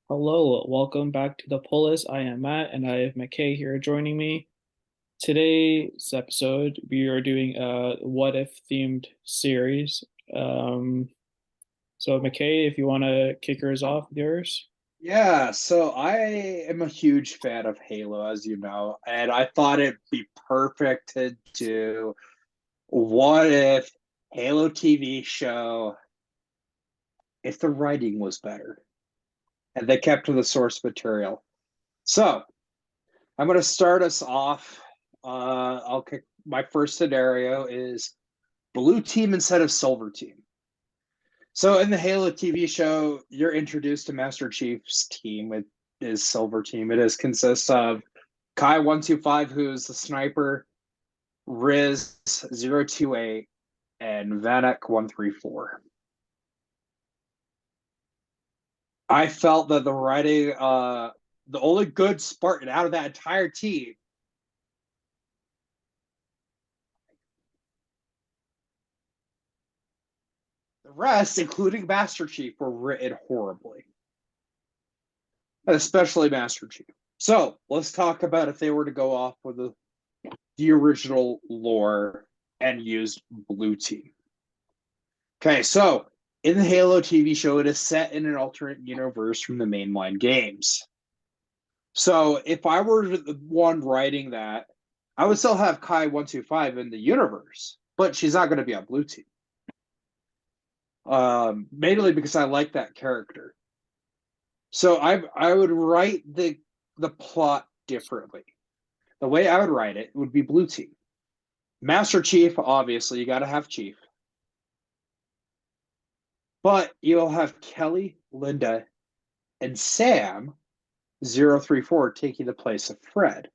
Hello, welcome back to the Polis. I am Matt, and I have McKay here joining me. Today's episode, we are doing a what if themed series. Um, so McKay, if you want to kick yours off with yours. Yeah, so I am a huge fan of Halo, as you know, and I thought it'd be perfect to do what if Halo TV show if the writing was better and they kept to the source material. So I'm going to start us off. I'll kick my first scenario is blue team instead of silver team. So in the Halo TV show, you're introduced to Master Chief's team. It is Silver Team. It is consists of Kai 125, who's the sniper, Riz 028, and Vanek 134. I felt that the writing, the only good Spartan out of that entire team, the rest, including Master Chief, were written horribly, especially Master Chief. So let's talk about if they were to go off with the original lore and used Blue Team. Okay, so in the Halo TV show, it is set in an alternate universe from the mainline games. So if I were the one writing that, I would still have Kai 125 in the universe, but she's not going to be on Blue Team. Mainly because I like that character. So I would write the plot differently. The way I would write it would be Blue Team. Master Chief, obviously, you got to have Chief. But you'll have Kelly, Linda, and Sam 034 taking the place of Fred.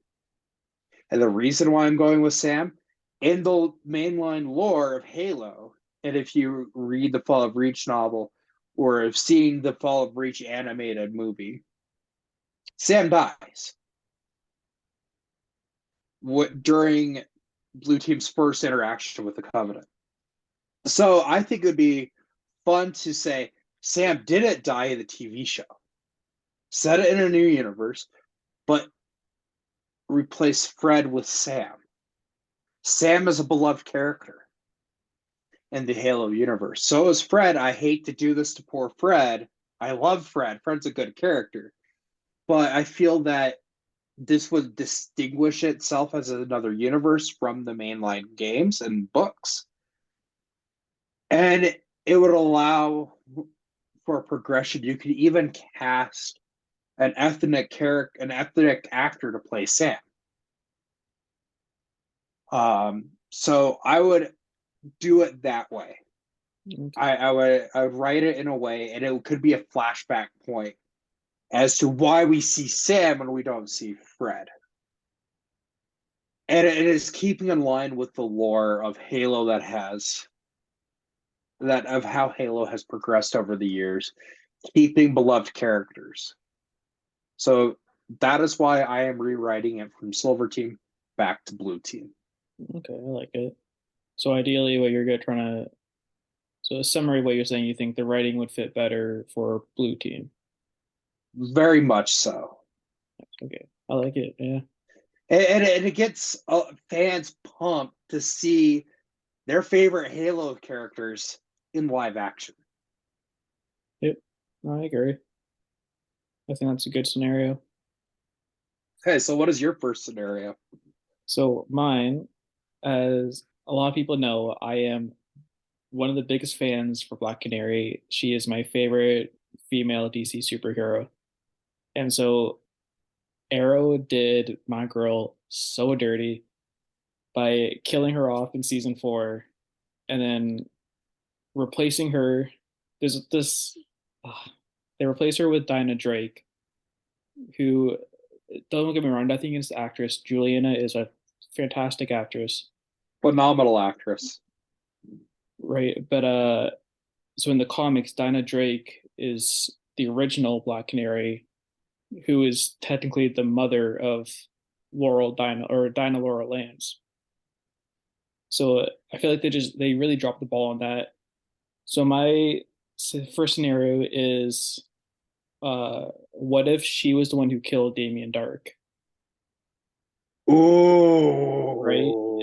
And the reason why I'm going with Sam, in the mainline lore of Halo, and if you read the Fall of Reach novel or have seen the Fall of Reach animated movie, Sam dies during Blue Team's first interaction with the Covenant. So I think it would be fun to say Sam didn't die in the TV show. Set it in a new universe, but replace Fred with Sam. Sam is a beloved character in the Halo universe. So is Fred. I hate to do this to poor Fred. I love Fred. Fred's a good character. But I feel that this would distinguish itself as another universe from the mainline games and books. And it would allow for progression. You could even cast an ethnic actor to play Sam. So I would do it that way. Okay. I would write it in a way, and it could be a flashback point as to why we see Sam and we don't see Fred. And it is keeping in line with the lore of Halo that of how Halo has progressed over the years, keeping beloved characters. So that is why I am rewriting it from Silver Team back to Blue Team. Okay, I like it. So ideally, what you're good trying to, so a summary of what you're saying, you think the writing would fit better for Blue Team. Very much so. Okay, I like it. Yeah. And it gets fans pumped to see their favorite Halo characters in live action. Yep. No, I agree. I think that's a good scenario. Okay, so what is your first scenario? So mine, as a lot of people know, I am one of the biggest fans for Black Canary. She is my favorite female DC superhero. And so Arrow did my girl so dirty by killing her off in season four and then replacing her. There's this, uh, they replace her with Dinah Drake, who, don't get me wrong, I think this actress, Juliana, is a fantastic actress, Phenomenal actress. right? But so in the comics, Dinah Drake is the original Black Canary, who is technically the mother of Laurel Dinah or Dinah Laurel Lance. So I feel like they really dropped the ball on that. So my first scenario is what if she was the one who killed Damien Dark, right?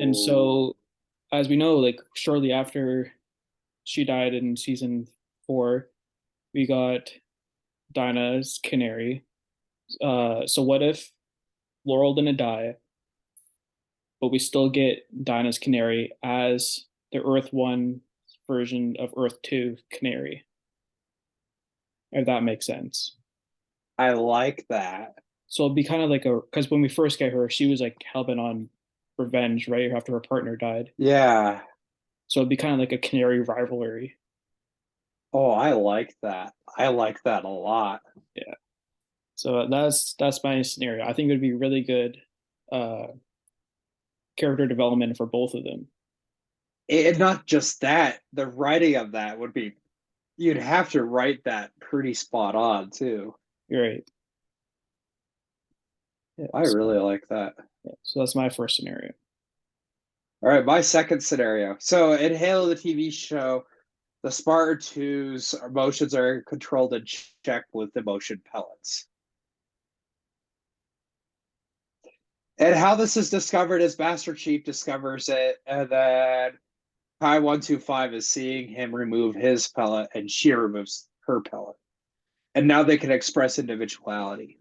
And Oh, so, as we know, like shortly after she died in season 4, we got Dinah's canary. So what if Laurel didn't die, but we still get Dinah's canary as the Earth One version of Earth Two canary, if that makes sense. I like that. So it'd be kind of like a, because when we first get her, she was like hell-bent on revenge, right? After her partner died. Yeah. So it'd be kind of like a canary rivalry. Oh, I like that. I like that a lot. Yeah. So that's my scenario. I think it would be really good uh character development for both of them. And not just that, the writing of that would be, you'd have to write that pretty spot on too. You're right. Yeah. I really like that. So that's my first scenario. All right, my second scenario. So in Halo, the TV show, the Spartan 2's emotions are controlled and checked with emotion pellets. And how this is discovered is Master Chief discovers it, and then Kai 125 is seeing him remove his pellet, and she removes her pellet. And now they can express individuality.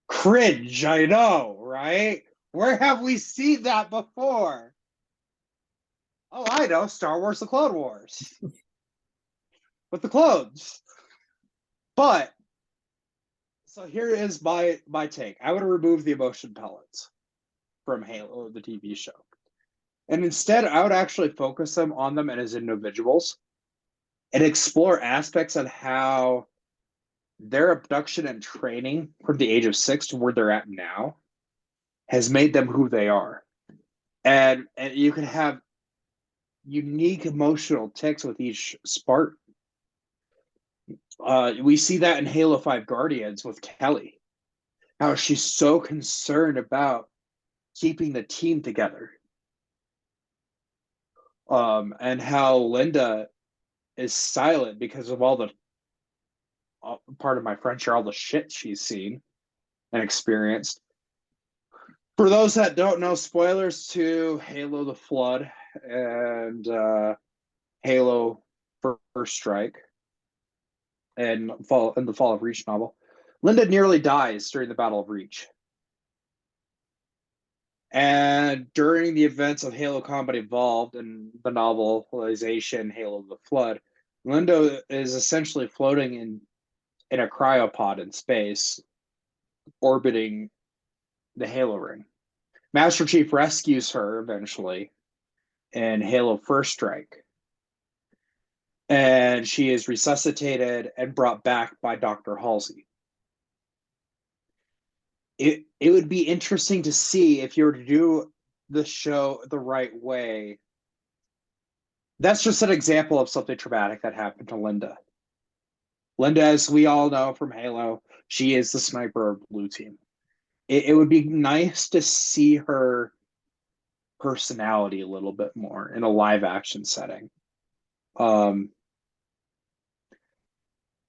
Cringe, I know, right? Where have we seen that before? Oh, I know, Star Wars The Clone Wars. With the clones. But so here is my take. I would remove the emotion pellets from Halo, the TV show. And instead, I would actually focus them on them as individuals and explore aspects of how their abduction and training from the age of 6 to where they're at now has made them who they are. And you can have unique emotional ticks with each Spartan. We see that in Halo 5 Guardians with Kelly, how she's so concerned about keeping the team together. And how Linda is silent because of all the, part of my French, all the shit she's seen and experienced. For those that don't know, spoilers to Halo the Flood and Halo First Strike and the Fall of Reach novel. Linda nearly dies during the Battle of Reach. And during the events of Halo Combat Evolved and the novelization Halo the Flood, Linda is essentially floating in a cryopod in space, orbiting the Halo ring. Master Chief rescues her eventually in Halo First Strike, and she is resuscitated and brought back by Dr. Halsey. It would be interesting to see if you were to do the show the right way. That's just an example of something traumatic that happened to Linda. Linda, as we all know from Halo, she is the sniper of Blue Team. It would be nice to see her personality a little bit more in a live action setting.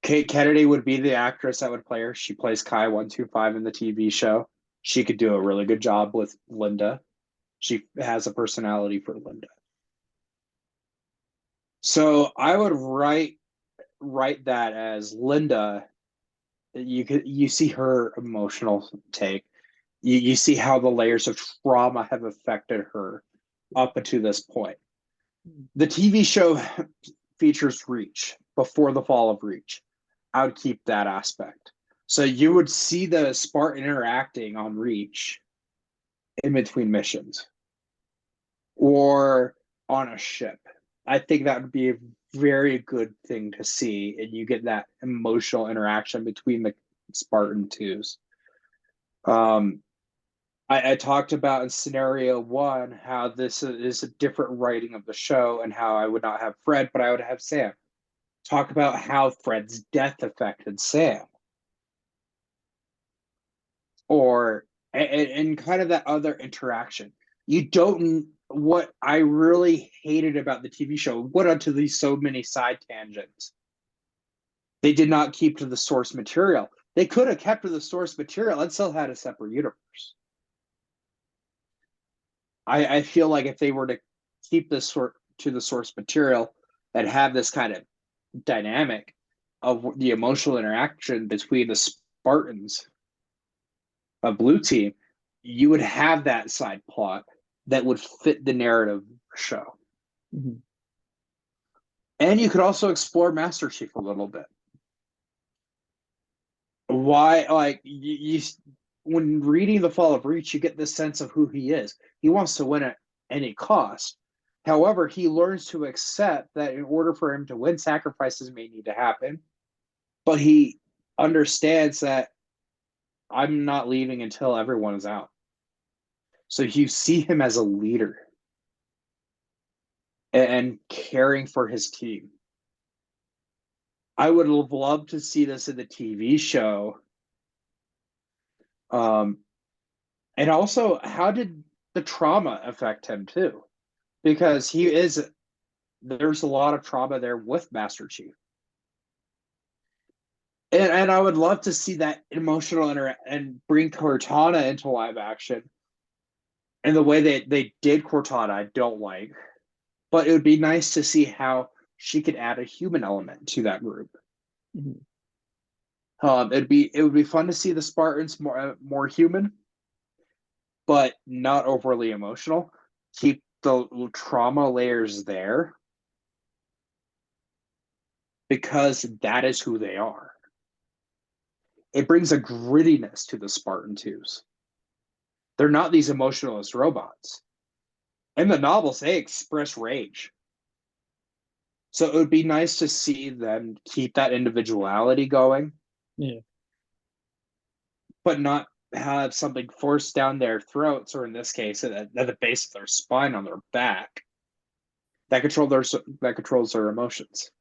Kate Kennedy would be the actress that would play her. She plays Kai 125 in the TV show. She could do a really good job with Linda. She has a personality for Linda. So I would write that as Linda. You see her emotional take. You see how the layers of trauma have affected her up to this point. The TV show features Reach before the fall of Reach. I would keep that aspect. So you would see the Spartan interacting on Reach in between missions or on a ship. I think that would be a very good thing to see, and you get that emotional interaction between the Spartan twos. I talked about in scenario 1 how this is a different writing of the show and how I would not have Fred, but I would have Sam. Talk about how Fred's death affected Sam. Or and kind of that other interaction. You don't, what I really hated about the TV show, went onto these so many side tangents, They did not keep to the source material. They could have kept to the source material and still had a separate universe. I feel like if they were to keep this sort to the source material and have this kind of dynamic of the emotional interaction between the Spartans of Blue Team, you would have that side plot that would fit the narrative of the show. Mm-hmm. And you could also explore Master Chief a little bit. Why, like, you when reading The Fall of Reach, you get this sense of who he is. He wants to win at any cost. However, he learns to accept that in order for him to win, sacrifices may need to happen. But he understands that I'm not leaving until everyone is out. So you see him as a leader and caring for his team. I would have loved to see this in the TV show. And also, how did the trauma affect him too? Because there's a lot of trauma there with Master Chief. And I would love to see that emotional and bring Cortana into live action. And the way they did Cortana, I don't like. But it would be nice to see how she could add a human element to that group. Mm-hmm. It would be fun to see the Spartans more human, but not overly emotional. Keep the trauma layers there because that is who they are. It brings a grittiness to the Spartan 2s. They're not these emotionless robots. In the novels, they express rage. So it would be nice to see them keep that individuality going. Yeah. But not have something forced down their throats, or in this case, at the base of their spine on their back, that controls their emotions.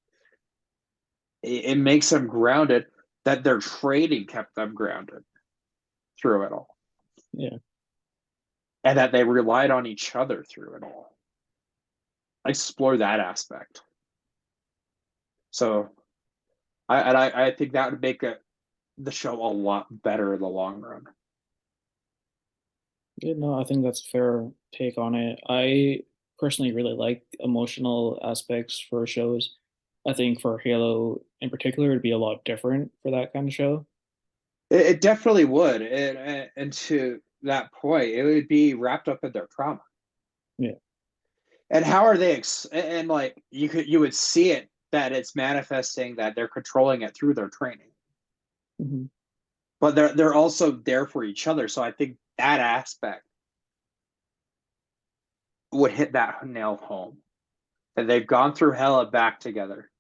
It makes them grounded. That their training kept them grounded through it all. Yeah. And that they relied on each other through it all. Explore that aspect. So, I think that would make the show a lot better in the long run. Yeah, no, I think that's a fair take on it. I personally really like emotional aspects for shows. I think for Halo in particular, it'd be a lot different for that kind of show. It definitely would, and to that point, it would be wrapped up in their trauma. Yeah. And how are they? And like you would see it that it's manifesting that they're controlling it through their training, Mm-hmm. but they're also there for each other. So I think that aspect would hit that nail home. That they've gone through hell and back together,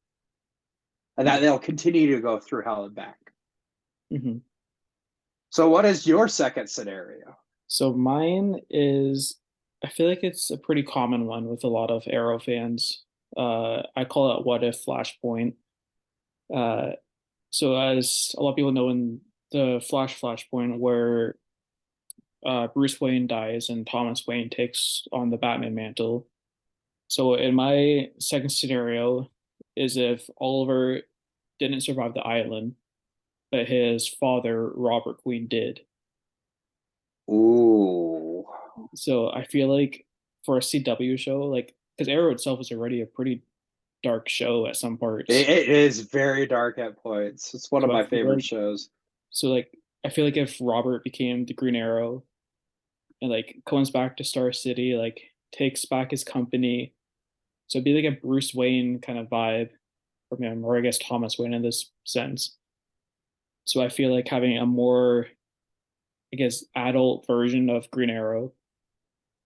and that they'll continue to go through hell and back. Mm-hmm. So, what is your second scenario? So mine is, I feel like it's a pretty common one with a lot of Arrow fans. I call it "What If Flashpoint." Uh, so as a lot of people know, in the Flashpoint, where Bruce Wayne dies and Thomas Wayne takes on the Batman mantle. So in my second scenario is if Oliver didn't survive the island, but his father, Robert Queen, did. Ooh, So I feel like for a CW show, like because Arrow itself is already a pretty dark show at some parts. it is very dark at points. It's one of So I my feel favorite like shows. I feel like if Robert became the Green Arrow and like comes back to Star City, like takes back his company, so it'd be like a Bruce Wayne kind of vibe from him, or I guess Thomas Wayne in this sense. So I feel like having a more, I guess, adult version of Green Arrow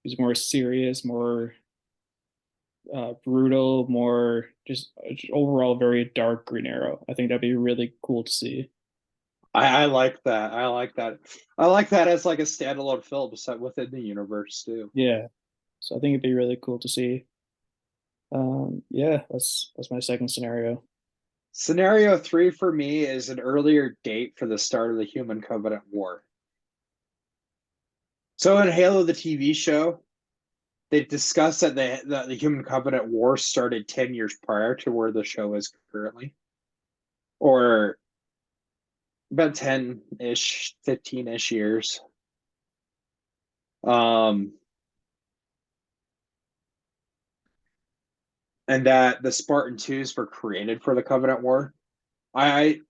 is more serious, more brutal, more just overall very dark Green Arrow. I think that'd be really cool to see. I like that. I like that. I like that as like a standalone film set within the universe too. Yeah. So I think it'd be really cool to see. Yeah, that's my second scenario. Scenario 3 for me is an earlier date for the start of the Human Covenant War. So in Halo, the TV show, they discussed that the Human Covenant War started 10 years prior to where the show is currently. or about 10-ish, 15-ish years. Um, and that the Spartan 2s were created for the Covenant War. I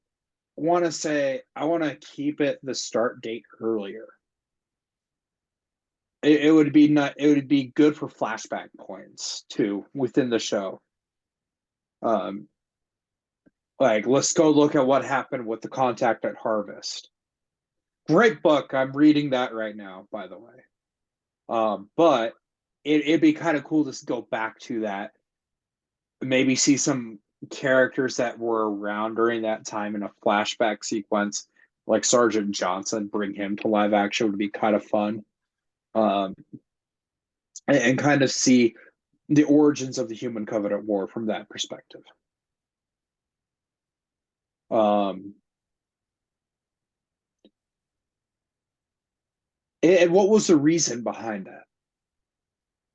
want to say I want to keep it the start date earlier. It would be not. It would be good for flashback points too within the show. Um, like let's go look at what happened with the Contact at Harvest. Great book. I'm reading that right now, by the way. But it'd be kind of cool to go back to that. Maybe see some characters that were around during that time in a flashback sequence, like Sergeant Johnson. Bring him to live action would be kind of fun. Um, and kind of see the origins of the Human Covenant War from that perspective. Um, and what was the reason behind that?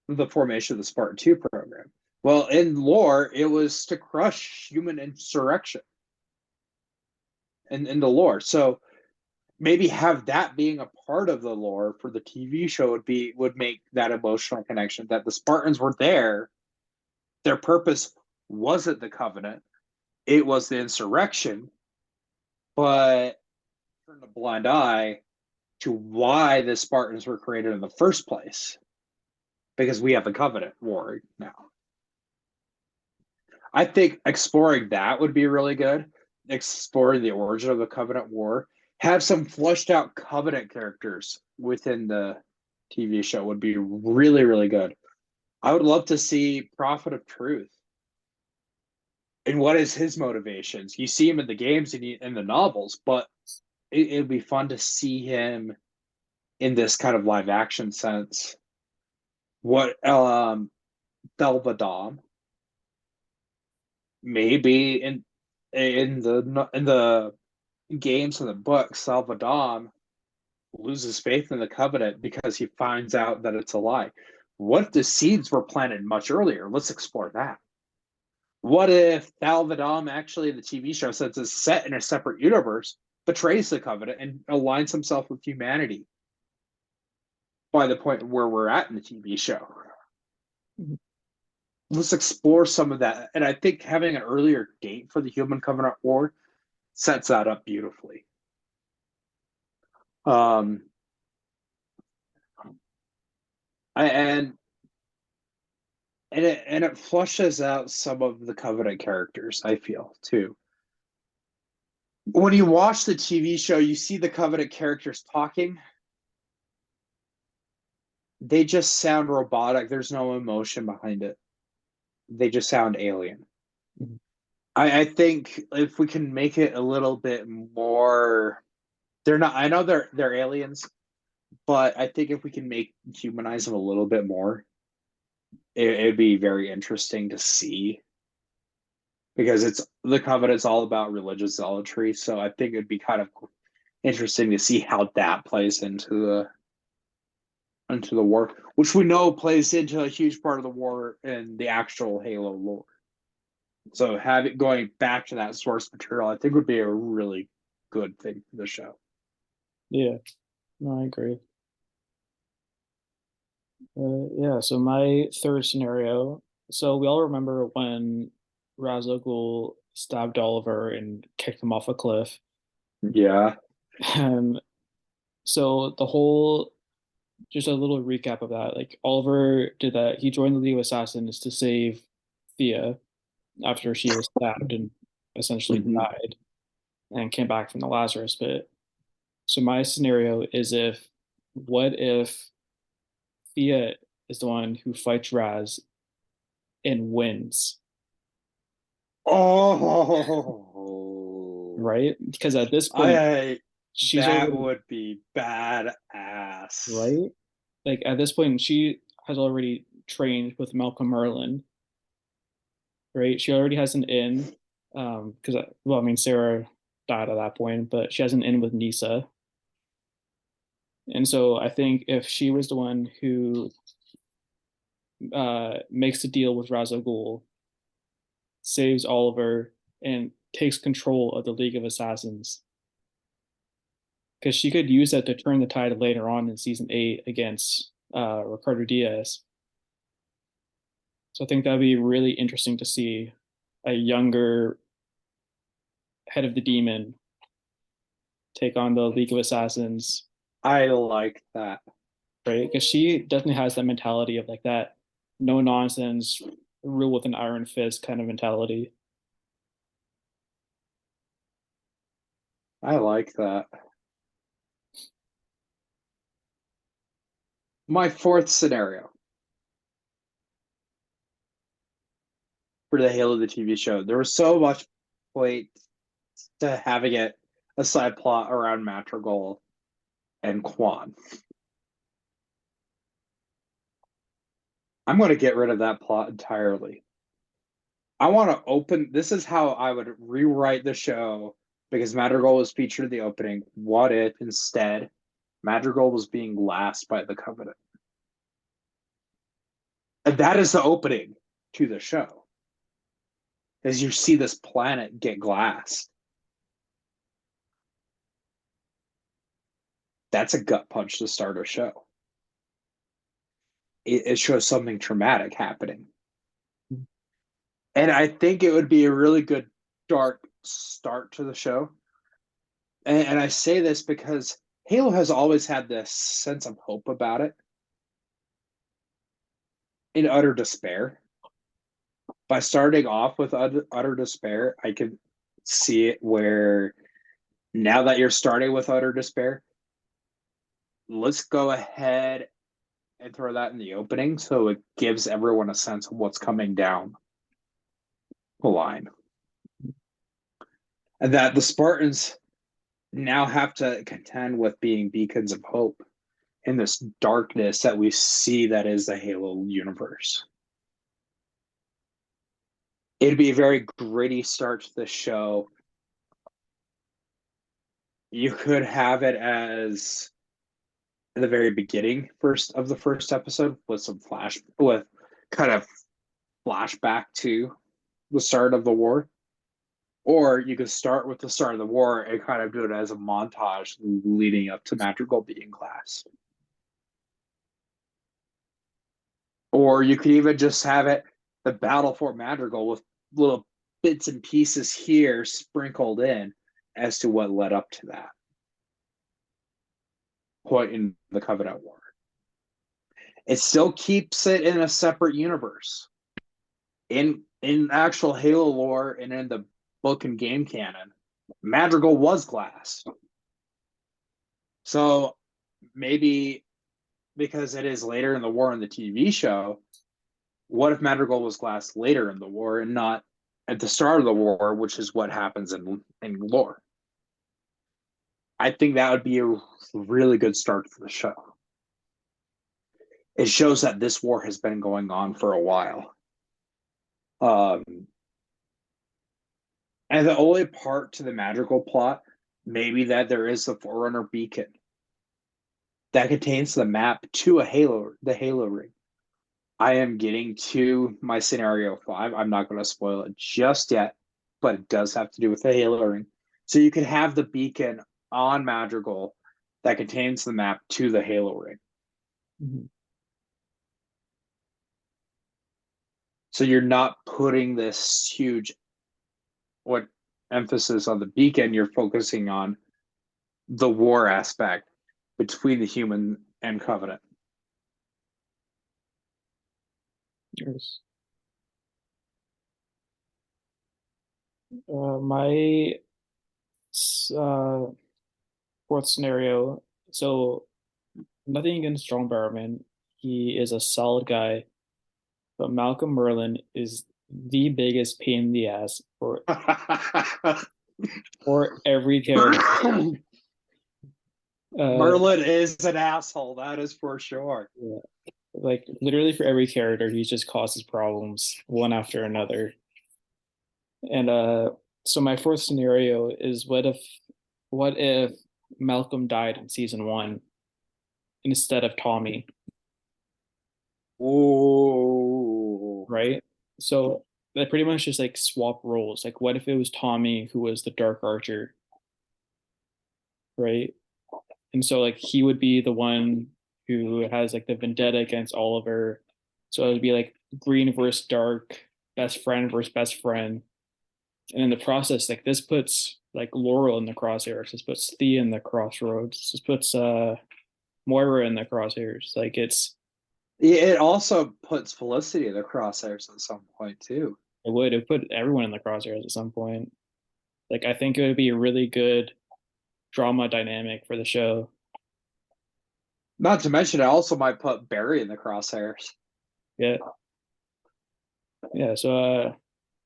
The formation of the Spartan 2 program. Well, in lore, it was to crush human insurrection in the lore. So maybe have that being a part of the lore for the TV show would make that emotional connection that the Spartans were there. Their purpose wasn't the Covenant, it was the insurrection, but turned a blind eye to why the Spartans were created in the first place. Because we have the Covenant War now. I think exploring that would be really good. Exploring the origin of the Covenant War. Have some fleshed out Covenant characters within the TV show would be really, really good. I would love to see Prophet of Truth. And what is his motivations? You see him in the games and in the novels, but it'd be fun to see him in this kind of live action sense. What Belvadom, maybe in the games and the books, Salvador loses faith in the Covenant because he finds out that it's a lie. What if the seeds were planted much earlier? Let's explore that. What if Salvador actually in the TV show, since it's set in a separate universe, betrays the Covenant and aligns himself with humanity by the point where we're at in the TV show? Let's explore some of that. And I think having an earlier date for the Human Covenant War sets that up beautifully. Um, and it flushes out some of the Covenant characters, I feel, too. When you watch the TV show, you see the Covenant characters talking. They just sound robotic. There's no emotion behind it. They just sound alien. Mhm. I think if we can make it a little bit more, they're not. I know they're aliens, but I think if we can humanize them a little bit more, it'd be very interesting to see. Because it's the Covenant's all about religious zealotry, so I think it'd be kind of interesting to see how that plays into the war, which we know plays into a huge part of the war in the actual Halo lore. So having going back to that source material, I think would be a really good thing for the show. Yeah, no, I agree. Yeah, so my third scenario. So we all remember when Ra's al Ghul stabbed Oliver and kicked him off a cliff. Yeah. And so the whole, just a little recap of that. Like Oliver did that. He joined the League of Assassins to save Thea after she was stabbed and essentially Mm-hmm. died and came back from the Lazarus pit. So my scenario is what if Thea is the one who fights Raz and wins, Oh, right? Because at this point, I she's that already, would be badass. right? Like at this point, she has already trained with Malcolm Merlin, right? She already has an in, because well, I mean, Sarah died at that point, but she has an in with Nisa. And so I think if she was the one who makes the deal with Ra's al Ghul, saves Oliver, and takes control of the League of Assassins, because she could use that to turn the tide later on in season 8 against Ricardo Diaz. So I think that'd be really interesting to see a younger head of the demon take on the League of Assassins, I like that. right? Because she definitely has that mentality of like that no nonsense, rule with an iron fist kind of mentality. I like that. My fourth scenario for the Halo the TV show. There was so much point to having it a side plot around Madrigal and Quan. I'm going to get rid of that plot entirely. I want to open. This is how I would rewrite the show because Madrigal was featured in the opening. What if instead Madrigal was being glassed by the Covenant? And that is the opening to the show. As you see this planet get glassed. That's a gut punch to start a show. It shows something traumatic happening. And I think it would be a really good dark start to the show. And I say this because Halo has always had this sense of hope about it. In utter despair. By starting off with utter despair, I could see it where now that you're starting with utter despair, let's go ahead and throw that in the opening so it gives everyone a sense of what's coming down the line. And that the Spartans now have to contend with being beacons of hope in this darkness that we see that is the Halo universe. It'd be a very gritty start to the show. You could have it as the very beginning of the first episode with kind of flashback to the start of the war. Or you could start with the start of the war and kind of do it as a montage leading up to Madrigal being glassed. Or you could even just have it the battle for Madrigal with little bits and pieces here sprinkled in as to what led up to that point in the Covenant War. It still keeps it in a separate universe. In actual Halo lore and in the book and game canon, Madrigal was glassed. So maybe because it is later in the war in the TV show, what if Madrigal was glassed later in the war and not at the start of the war, which is what happens in lore? I think that would be a really good start for the show. It shows that this war has been going on for a while. And the only part to the Madrigal plot, maybe that there is the Forerunner beacon that contains the map to the Halo ring. I am getting to my scenario 5. I'm not going to spoil it just yet, but it does have to do with the Halo ring. So you can have the beacon on Madrigal that contains the map to the Halo ring. Mm-hmm. So you're not putting this huge emphasis on the beacon. You're focusing on the war aspect between the human and Covenant. Yes. My fourth scenario. So nothing against John Barrowman. He is a solid guy, but Malcolm Merlin is the biggest pain in the ass for every character. Merlin is an asshole, that is for sure. Yeah. Like literally for every character, he just causes problems one after another. And so my fourth scenario is what if Malcolm died in season 1 instead of Tommy? Ooh. Right? So they pretty much just like swap roles. Like, what if it was Tommy who was the Dark Archer, right? And so like he would be the one who has like the vendetta against Oliver. So it would be like green versus dark, best friend versus best friend. And in the process, like this puts like Laurel in the crosshairs. This puts Thea in the crossroads. This puts Moira in the crosshairs. Like It also puts Felicity in the crosshairs at some point too. it put everyone in the crosshairs at some point. Like I think it would be a really good drama dynamic for the show. Not to mention, it also might put Barry in the crosshairs. Yeah. Yeah. So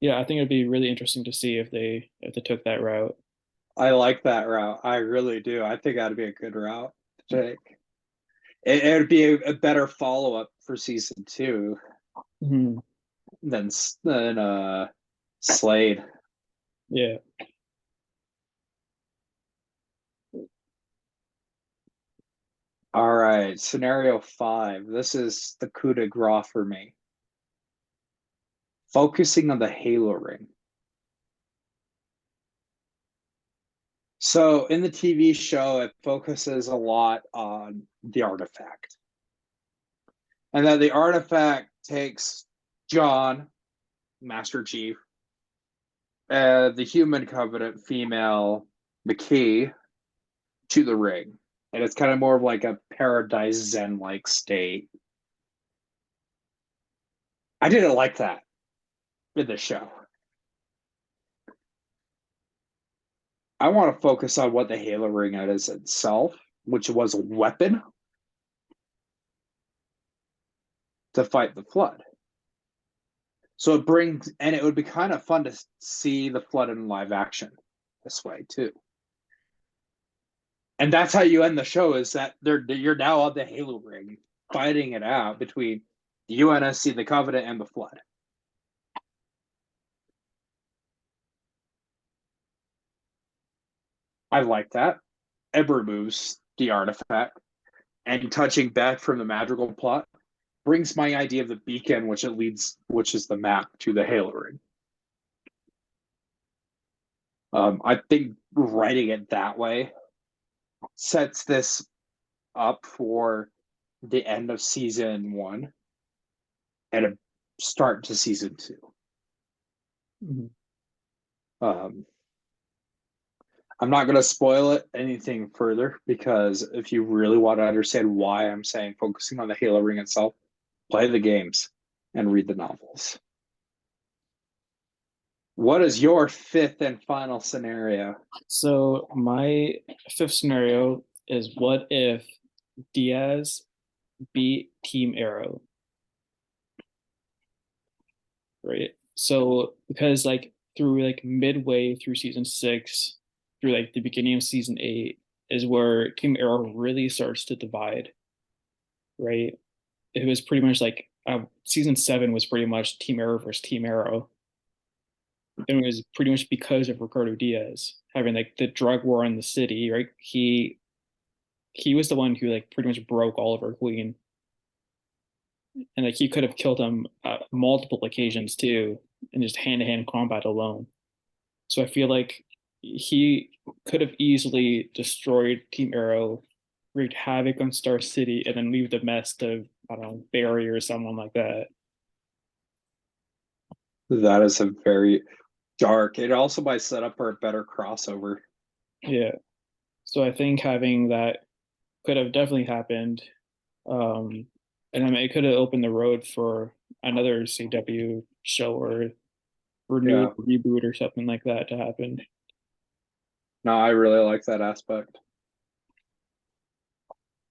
yeah, I think it'd be really interesting to see if they took that route. I like that route. I really do. I think that'd be a good route to take. It would be a better follow up for season 2 Mhm. than Slade. Yeah. All right, scenario 5. This is the coup de grace for me. Focusing on the Halo ring. So in the TV show, it focuses a lot on the artifact. And that the artifact takes John, Master Chief, the human covenant female, Makee, to the ring. And it's kind of more of like a paradise Zen like state. I didn't like that in the show. I want to focus on what the Halo ring is itself, which was a weapon to fight the Flood. So it brings, and it would be kind of fun to see the Flood in live action this way too. And that's how you end the show, is that you're now on the Halo ring fighting it out between the UNSC, the Covenant, and the Flood. I like that. It removes the artifact, and touching back from the Madrigal plot brings my idea of the beacon, which is the map to the Halo ring. I think writing it that way sets this up for the end of season 1 and a start to season 2. Mhm. Um, I'm not going to spoil it anything further, because if you really want to understand why I'm saying focusing on the Halo ring itself, play the games and read the novels. What is your 5th and final scenario? So my fifth scenario is what if Diaz beat Team Arrow, right? So because like through like midway through season 6, through like the beginning of season 8 is where Team Arrow really starts to divide, right? It was pretty much like season 7 was pretty much Team Arrow versus Team Arrow. And it was pretty much because of Ricardo Diaz having like the drug war in the city, right? He was the one who like pretty much broke Oliver Queen, and like he could have killed him multiple occasions too, in just hand to hand combat alone. So I feel like he could have easily destroyed Team Arrow, wreaked havoc on Star City, and then leave the mess to, I don't know, Barry or someone like that. That is a very dark. It also might set up for a better crossover. Yeah. So I think having that could have definitely happened. Um, and I mean, it could have opened the road for another CW show or renewed Yeah. reboot or something like that to happen. No, I really like that aspect.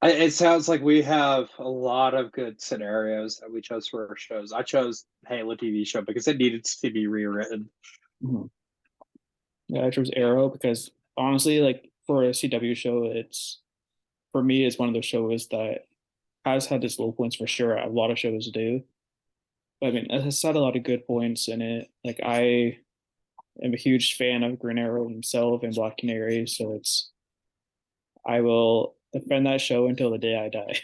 It sounds like we have a lot of good scenarios that we chose for our shows. I chose Halo TV show because it needed to be rewritten. Mhm. Yeah, I chose Arrow because honestly, like for a CW show, it's for me, it's one of those shows that has had its low points for sure. A lot of shows do. But I mean, it has had a lot of good points in it. Like I am a huge fan of Green Arrow himself and Black Canary, so I will defend that show until the day I die.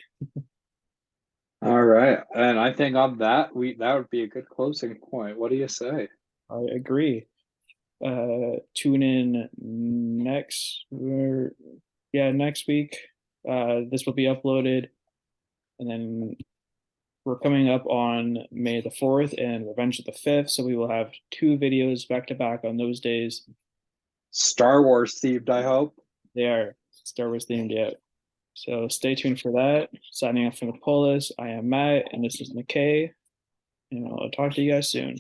All right. And I think on that, that would be a good closing point. What do you say? I agree. Tune in next week. This will be uploaded, and then we're coming up on May the 4th and Revenge of the 5th, so we will have two videos back to back on those days. Star Wars themed, I hope. They are Star Wars themed, yeah. So stay tuned for that. Signing off from the Polis, I am Matt, and this is McKay, and I'll talk to you guys soon.